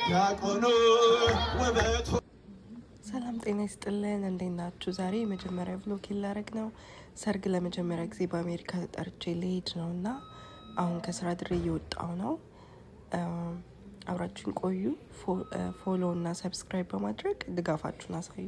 ያቆኑ ውበቱ ሰላም ጤና ይስጥልን። እንዴት ናችሁ? ዛሬ የመጀመሪያ ብሎግ ላደርግ ነው። ሰርግ ለመጀመሪያ ጊዜ በአሜሪካ ተጠርቼ ልሄድ ነው እና አሁን ከስራ ድሬ እየወጣው ነው። አብራችሁን ቆዩ። ፎሎ እና ሰብስክራይብ በማድረግ ድጋፋችሁን አሳዩ።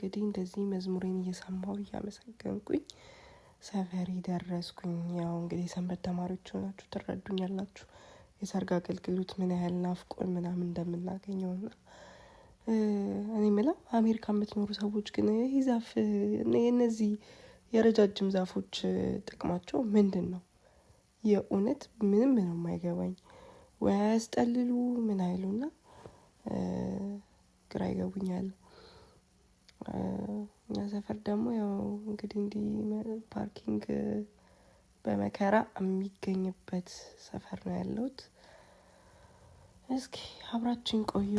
እንግዲህ እንደዚህ መዝሙሬን እየሰማሁ እያመሰገንኩኝ ሰፈሬ ደረስኩኝ። ያው እንግዲህ ሰንበት ተማሪዎች ሆናችሁ ትረዱኛላችሁ የሰርግ አገልግሎት ምን ያህል ናፍቆን ምናምን እንደምናገኘው እና እኔ የምለው አሜሪካ የምትኖሩ ሰዎች ግን ይህ ዛፍ የእነዚህ የረጃጅም ዛፎች ጥቅማቸው ምንድን ነው? የእውነት ምንም ነው የማይገባኝ። ወይ ያስጠልሉ ምን አይሉና ግራ ይገቡኛል። እኛ ሰፈር ደግሞ ያው እንግዲህ እንዲህ ፓርኪንግ በመከራ የሚገኝበት ሰፈር ነው ያለሁት። እስኪ አብራችን ቆዩ።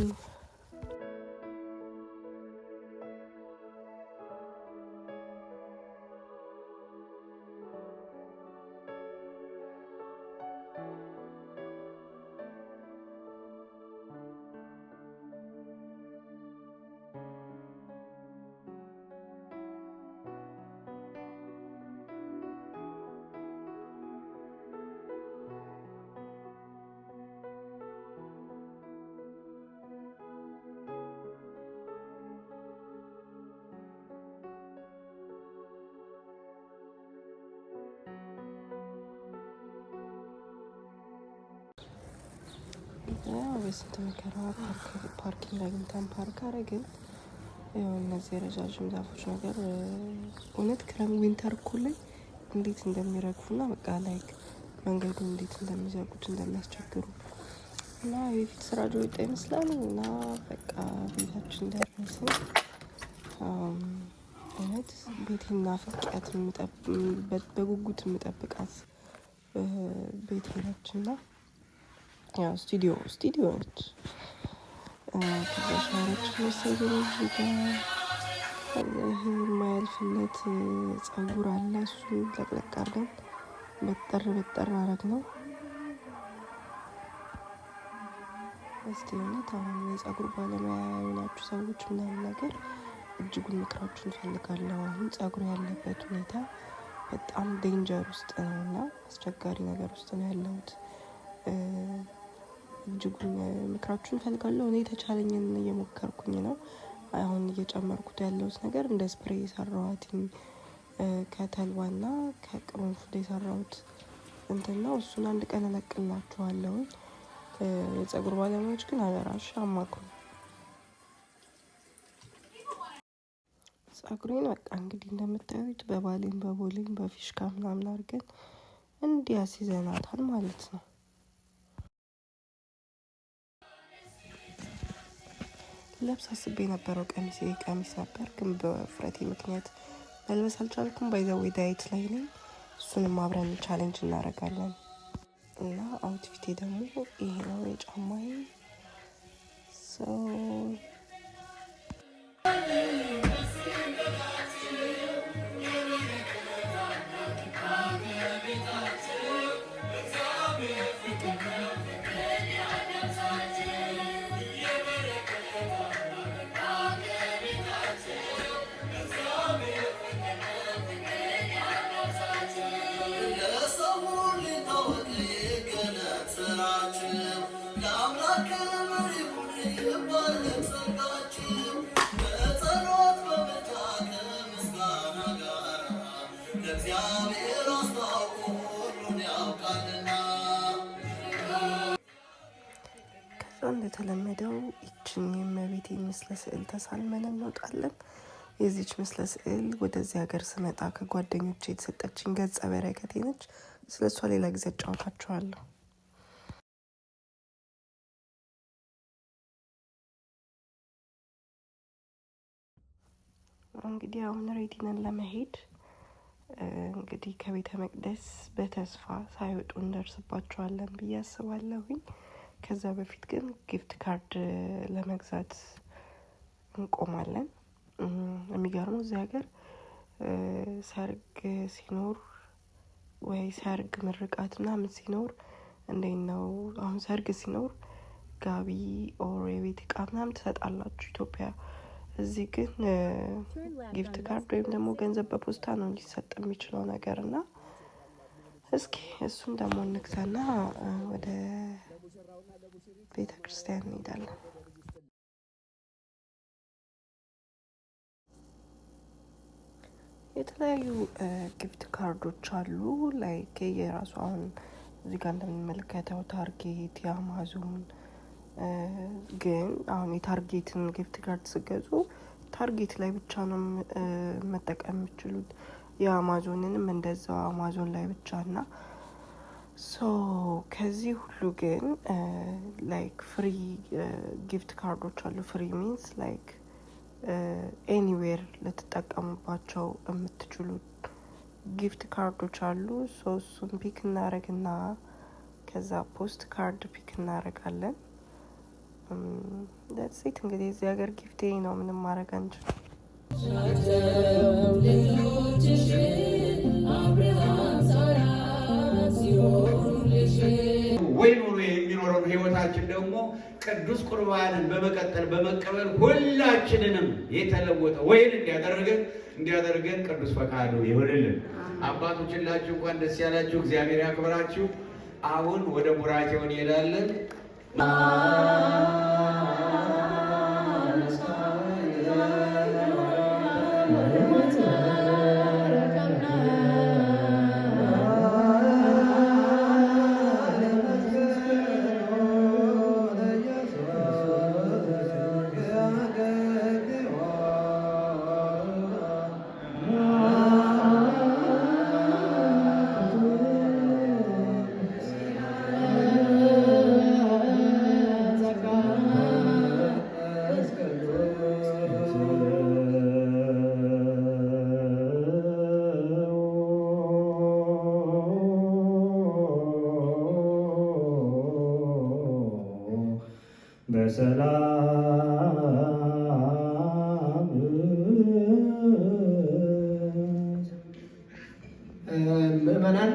በስንት መከራ ፓርኪንግ አግኝተን ፓርክ አረግን። ያው እነዚህ ረጃጅም ዛፎች ነገር እውነት ዊንተር እኮ ላይ እንዴት እንደሚረግፉና በቃ ላይክ መንገዱን እንዴት እንደሚዘጉት እንደሚያስቸግሩ እና የፊት ስራ ጆይጣ ይመስላል። እና በቃ ቤታችን ደረስን። እውነት ቤቴና ፍቅያት በጉጉት የምጠብቃት ቤቴ ነች እና ያው ስቱዲዮ ነች። ከዛ ሻወራችን ወሰድን። ይህ የማያልፍለት ጸጉር አለ። እሱን ለቅለቅ አድርገን በጠር አረግነው። እስቲ እውነት አሁን የጸጉር ባለሙያ የሆናችሁ ሰዎች ምናምን ነገር እጅጉን ምክራችሁን እፈልጋለሁ። አሁን ጸጉር ያለበት ሁኔታ በጣም ዴንጀር ውስጥ ነው እና አስቸጋሪ ነገር ውስጥ ነው ያለሁት። እጅጉን ምክራችሁን እፈልጋለሁ። እኔ የተቻለኝን እየሞከርኩኝ ነው። አሁን እየጨመርኩት ያለሁት ነገር እንደ ስፕሬይ የሰራኋትኝ ከተልባና ከቅርንፉድ የሰራሁት እንትን ነው። እሱን አንድ ቀን እለቅላችኋለሁ። የጸጉር ባለሙያዎች ግን አደራሽ አማክሩ። ጸጉሬን በቃ እንግዲህ እንደምታዩት በቦሌም በፊሽካ ምናምን አድርገን እንዲያስይዘናታል ማለት ነው። ለብስ አስቤ የነበረው ቀሚስ ነበር፣ ግን በፍረቴ ምክንያት መልበስ አልቻልኩም። ባይዘዌ ዳይት ላይ ነኝ። እሱንም አብረን ቻሌንጅ እናደርጋለን። እና አውትፊቴ ደግሞ ይሄ ነው። የጫማዬ እንደተለመደው ይችን የእመቤቴ ምስለ ስዕል ተሳልመን እንወጣለን። የዚች ምስለ ስዕል ወደዚህ ሀገር ስመጣ ከጓደኞቼ የተሰጠችኝ ገጸ በረከቴ ነች። ስለ እሷ ሌላ ጊዜ አጫውታችኋለሁ። እንግዲህ አሁን ሬዲ ነን ለመሄድ። እንግዲህ ከቤተ መቅደስ በተስፋ ሳይወጡ እንደርስባቸዋለን ብዬ አስባለሁኝ። ከዛ በፊት ግን ጊፍት ካርድ ለመግዛት እንቆማለን። የሚገርመው እዚህ ሀገር ሰርግ ሲኖር ወይ ሰርግ ምርቃት ምናምን ሲኖር እንዴት ነው? አሁን ሰርግ ሲኖር ጋቢ ኦር የቤት እቃ ምናምን ትሰጣላችሁ ኢትዮጵያ። እዚህ ግን ጊፍት ካርድ ወይም ደግሞ ገንዘብ በፖስታ ነው ሊሰጥ የሚችለው ነገር እና እስኪ እሱን ደግሞ እንግዛና ወደ ቤተ ክርስቲያን እንሄዳለን። የተለያዩ ጊፍት ካርዶች አሉ። ላይክ የራሱ አሁን እዚህ ጋር እንደምንመለከተው ታርጌት፣ የአማዞን ግን አሁን የታርጌትን ጊፍት ካርድ ስገዙ ታርጌት ላይ ብቻ ነው መጠቀም የምችሉት። የአማዞንንም እንደዛው አማዞን ላይ ብቻ እና ከዚህ ሁሉ ግን ላይክ ፍሪ ጊፍት ካርዶች አሉ። ፍሪ ሚንስ ላይክ ኤኒዌር ልትጠቀሙባቸው የምትችሉት ጊፍት ካርዶች አሉ። እሱን ፒክ እናደርግና ከዛ ፖስት ካርድ ፒክ እናደርጋለን። ሴት እንግዲህ እዚህ ሀገር ጊፍቴ ነው፣ ምንም ማድረግ አንችልም። ወይ ኑሮ የሚኖረው ህይወታችን ደግሞ ቅዱስ ቁርባንን በመቀጠል በመቀበል ሁላችንንም የተለወጠ ወይን እንዲያደርገን ቅዱስ ፈቃዱ ይሁንልን። አባቶችላችሁ እንኳን ደስ ያላችሁ፣ እግዚአብሔር ያክብራችሁ። አሁን ወደ ቡራኬው እንሄዳለን። በሰላም ምእመናን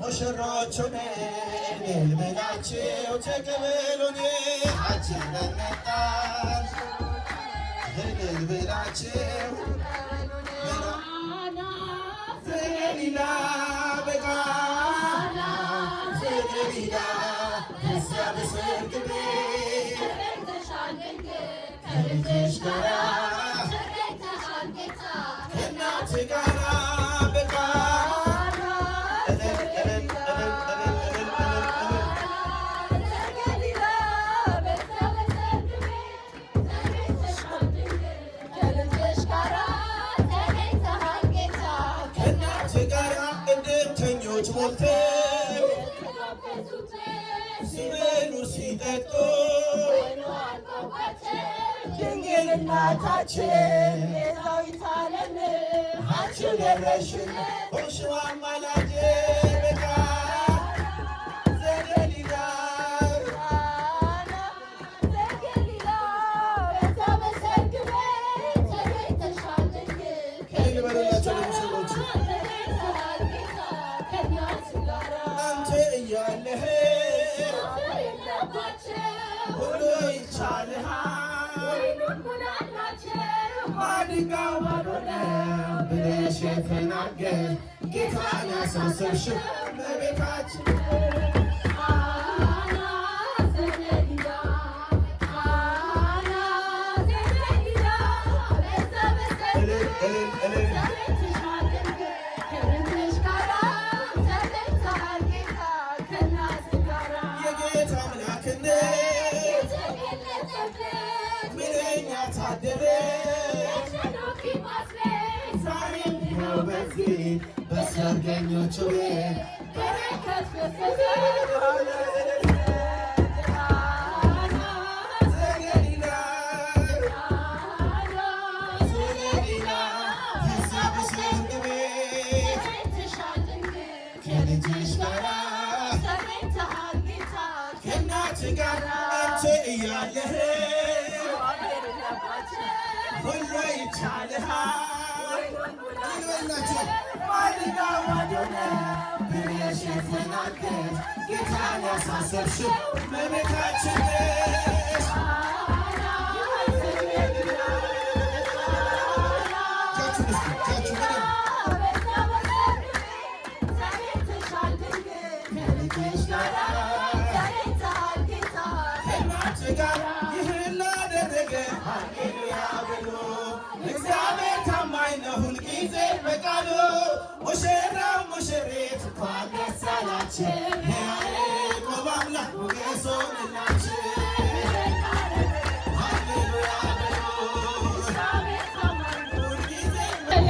ሙሽሮቹን ልበላችሁ ተቀበሉን አጅበን መጣን እልል ብላችሁ ዘገሊላ በቃና ዘገሊላ እዚያ በሰርግ ቤት ከልጅሽ ጋራ ከእናት ጋራ ሲበሉ ሲጠጡ ድንግል እናታችን ቤዛዊተ ዓለም አንቺ ደረሽን ሆንሽው አማላጅ በቃ ዘገሊላ በዛ በሰርግ ቤት ተገኝተሻል በሉላቸው ለሙሽሮቹ አንተ እያለህ ሁሉ ይቻልሃል ማድጋው ባዶ ነው ብለሽ የተናገር ጌታን ያሳሰብሽው በቤታችን በሰርገኞቹ በረከት ፈሰሰ ዘገሊላ እዛ በሰርግ ቤት ከልጅሽ ጋራ ከእናት ጋር አንተ እያለህ ሁሉ ይቻልሃል ይበላቸው ብለሽ የተናገር ጌታን ያሳሰብሽው በቤታችን ነሽ። ከልጅሽ ጋራ ከእናት ጋር ይህን ላደረገ ሃሌሉያ በሉ። እግዚአብሔር ታማኝ ነው ሁልጊዜ በቃሉ። ሙሽራው ሙሽሪት እንኳን ደስ አላችሁ፣ የያዕቆብ አምላክ ሞገስ ሆነላችሁ። ሃሌሉያ በሉ። ሁልጊዜ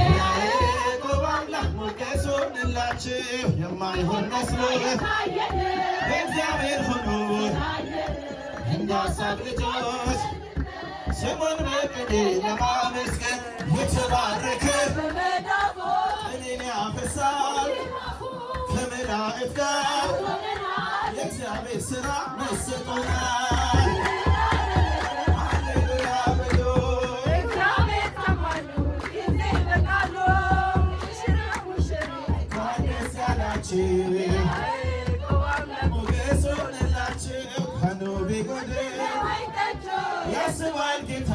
የያዕቆብ አምላክ ሞገስ ሆነላችሁ። የማይሆን መስሎ በእግዚአብሔር ሆኖ እንደ አሳብ ልጆች ስሙን በቅኔ ለማመስገን የተባረከ እኔን ያፈሳል ከመላእክት ጋር የእግዚአብሔር ሥራ መስጦናል። ሃሌሉያ በሉ። እንኳን ደስ ያላችሁ ሞገስ ሆነላችሁ። ከኖ ቢጎድል ያስባል ጌታ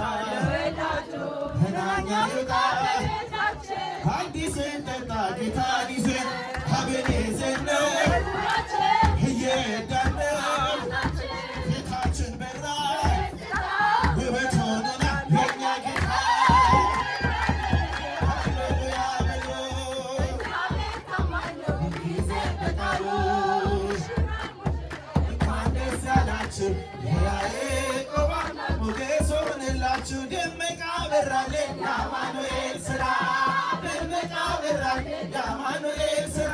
መዝናኛ ይውጣ አዲስ እንጠጣ ጌታን ይዘን አብን ይዘን እየዳነን ፊታችን በራ ውበት ሆነና የኛ ጌታ ሃሌሉያ በሉ በቃሉ እንኳን ደስ ያላችሁ የያዕቆብ አምላክ ሞገስ ሆነላችሁ ደመቀ አበራልን የአማኑኤል ሥራ ደመቀ አበራልን የአማኑኤል ሥራ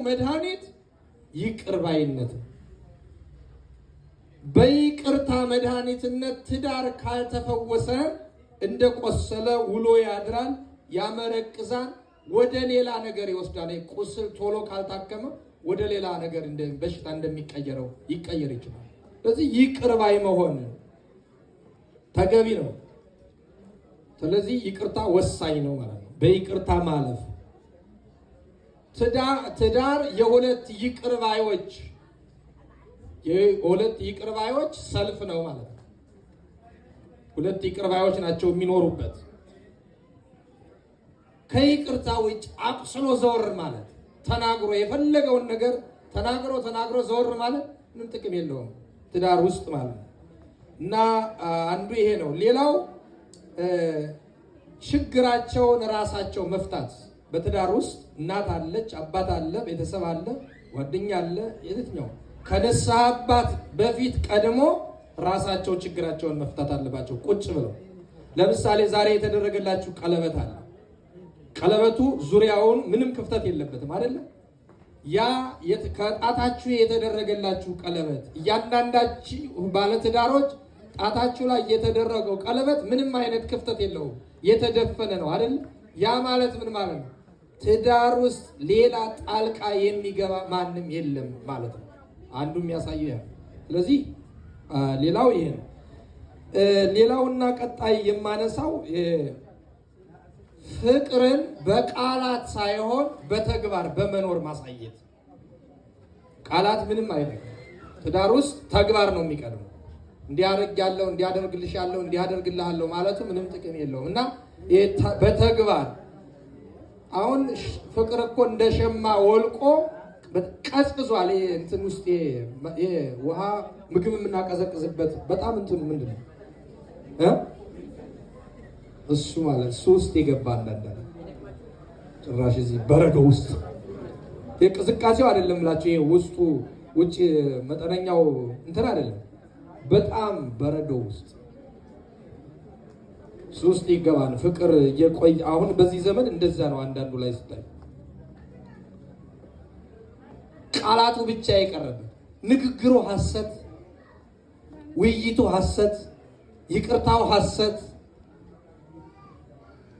መድኃኒት ይቅር ባይነት። በይቅርታ መድኃኒትነት ትዳር ካልተፈወሰ እንደ ቆሰለ ውሎ ያድራል፣ ያመረቅዛል፣ ወደ ሌላ ነገር ይወስዳል። ቁስል ቶሎ ካልታከመ ወደ ሌላ ነገር በሽታ እንደሚቀየረው ይቀየር ይችላል። ስለዚህ ይቅር ባይ መሆን ተገቢ ነው። ስለዚህ ይቅርታ ወሳኝ ነው ማለት ነው። በይቅርታ ማለፍ ትዳር የሁለት ይቅር ባዮች ሰልፍ ነው ማለት ነው። ሁለት ይቅር ባዮች ናቸው የሚኖሩበት። ከይቅርታ ውጭ አቁስሎ ዘወር ማለት ተናግሮ የፈለገውን ነገር ተናግሮ ዘወር ማለት ምንም ጥቅም የለውም ትዳር ውስጥ ማለት ነው። እና አንዱ ይሄ ነው። ሌላው ችግራቸውን ራሳቸው መፍታት። በትዳር ውስጥ እናት አለች፣ አባት አለ፣ ቤተሰብ አለ፣ ጓደኛ አለ። የትኛው ከንስሐ አባት በፊት ቀድሞ ራሳቸው ችግራቸውን መፍታት አለባቸው ቁጭ ብለው። ለምሳሌ ዛሬ የተደረገላችሁ ቀለበት አለ። ቀለበቱ ዙሪያውን ምንም ክፍተት የለበትም አይደለ? ያ ከጣታችሁ የተደረገላችሁ ቀለበት እያንዳንዳችሁ ባለትዳሮች ጣታችሁ ላይ የተደረገው ቀለበት ምንም አይነት ክፍተት የለውም፣ የተደፈነ ነው አይደል? ያ ማለት ምን ማለት ነው? ትዳር ውስጥ ሌላ ጣልቃ የሚገባ ማንም የለም ማለት ነው። አንዱ የሚያሳየው ያ። ስለዚህ ሌላው ይሄ ነው። ሌላውና ቀጣይ የማነሳው ፍቅርን በቃላት ሳይሆን በተግባር በመኖር ማሳየት። ቃላት ምንም አይደለም። ትዳር ውስጥ ተግባር ነው የሚቀድመው። እንዲያደርጋለሁ፣ እንዲያደርግልሻለሁ፣ እንዲያደርግልሃለሁ ማለቱ ምንም ጥቅም የለውም እና በተግባር አሁን ፍቅር እኮ እንደ ሸማ ወልቆ ቀዝቅዟል። እንትን ውስጥ ውሃ ምግብ የምናቀዘቅዝበት በጣም እንትኑ ምንድን ነው እሱ ማለት እሱ ውስጥ የገባ አንዳንድ ጭራሽ እዚህ በረዶ ውስጥ የቅዝቃዜው አይደለም ላችሁ ይሄ ውስጡ ውጭ መጠነኛው እንትን አይደለም፣ በጣም በረዶ ውስጥ ሶስት ይገባል። ፍቅር የቆይ አሁን በዚህ ዘመን እንደዛ ነው። አንዳንዱ ላይ ስታይ ቃላቱ ብቻ የቀረበ ንግግሩ ሐሰት፣ ውይይቱ ሐሰት፣ ይቅርታው ሐሰት።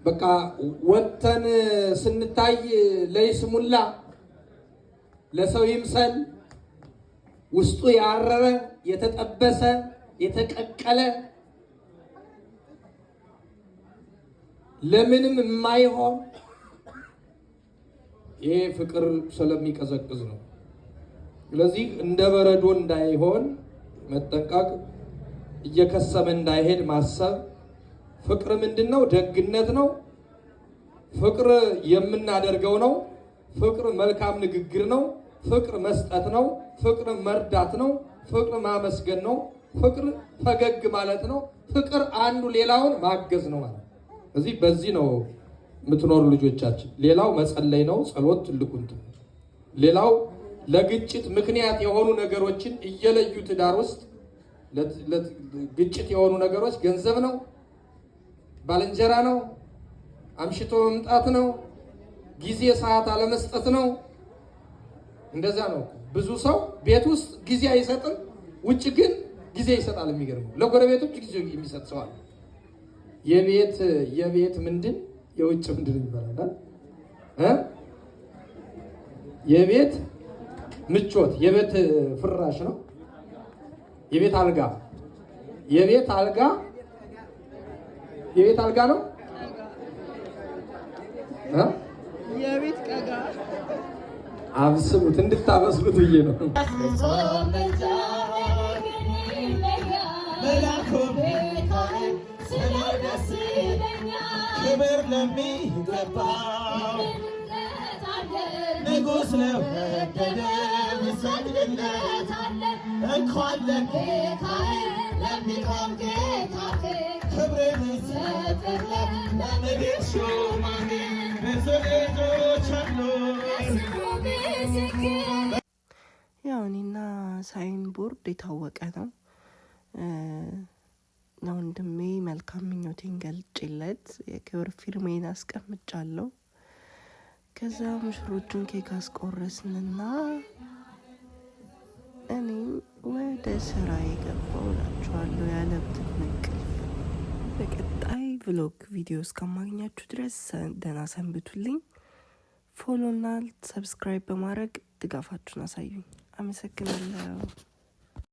በቃ ወተን ስንታይ ለይስሙላ ለሰው ይምሰል ውስጡ ያረረ የተጠበሰ የተቀቀለ ለምንም የማይሆን ይሄ ፍቅር ስለሚቀዘቅዝ ነው። ስለዚህ እንደ በረዶ እንዳይሆን መጠንቀቅ፣ እየከሰመ እንዳይሄድ ማሰብ። ፍቅር ምንድነው? ደግነት ነው። ፍቅር የምናደርገው ነው። ፍቅር መልካም ንግግር ነው። ፍቅር መስጠት ነው። ፍቅር መርዳት ነው። ፍቅር ማመስገን ነው። ፍቅር ፈገግ ማለት ነው። ፍቅር አንዱ ሌላውን ማገዝ ነው ማለት። እዚህ በዚህ ነው የምትኖሩ ልጆቻችን። ሌላው መጸለይ ነው፣ ጸሎት ትልቁን። ሌላው ለግጭት ምክንያት የሆኑ ነገሮችን እየለዩ ትዳር ውስጥ ግጭት የሆኑ ነገሮች ገንዘብ ነው፣ ባልንጀራ ነው፣ አምሽቶ መምጣት ነው፣ ጊዜ ሰዓት አለመስጠት ነው። እንደዛ ነው። ብዙ ሰው ቤት ውስጥ ጊዜ አይሰጥም፣ ውጭ ግን ጊዜ ይሰጣል። የሚገርመው ለጎረቤቶች ጊዜ የሚሰጥ ሰው አለ። የቤት ምንድን የውጭ ምንድን ይባላል? የቤት ምቾት የቤት ፍራሽ ነው። የቤት አልጋ የቤት አልጋ ነው። የቤት ቀጋ አብስሉት እንድታበስሉት ብዬ ነው። ክብር ለሚገባው ንጉሥ ለወደደ እንሰግድለታለን። እንኳን ለጌታዬ ለሚቆም ጌታ ክብርን እንሰጥለት። ለምድር ሹማኔ ብዙ ልጆች አሉ። ያው እኔና ሳይን ቦርድ የታወቀ ነው። ለወንድሜ መልካም ምኞቴን ገልጬለት የክብር ፊርሜን አስቀምጫለሁ። ከዛ ሙሽሮቹን ኬክ አስቆረስንና እኔም ወደ ስራ የገባው ናቸዋለሁ ያለብትን እንቅልፍ። በቀጣይ ቭሎግ ቪዲዮ እስከማግኛችሁ ድረስ ደህና ሰንብቱልኝ። ፎሎና ሰብስክራይብ በማድረግ ድጋፋችሁን አሳዩኝ። አመሰግናለሁ።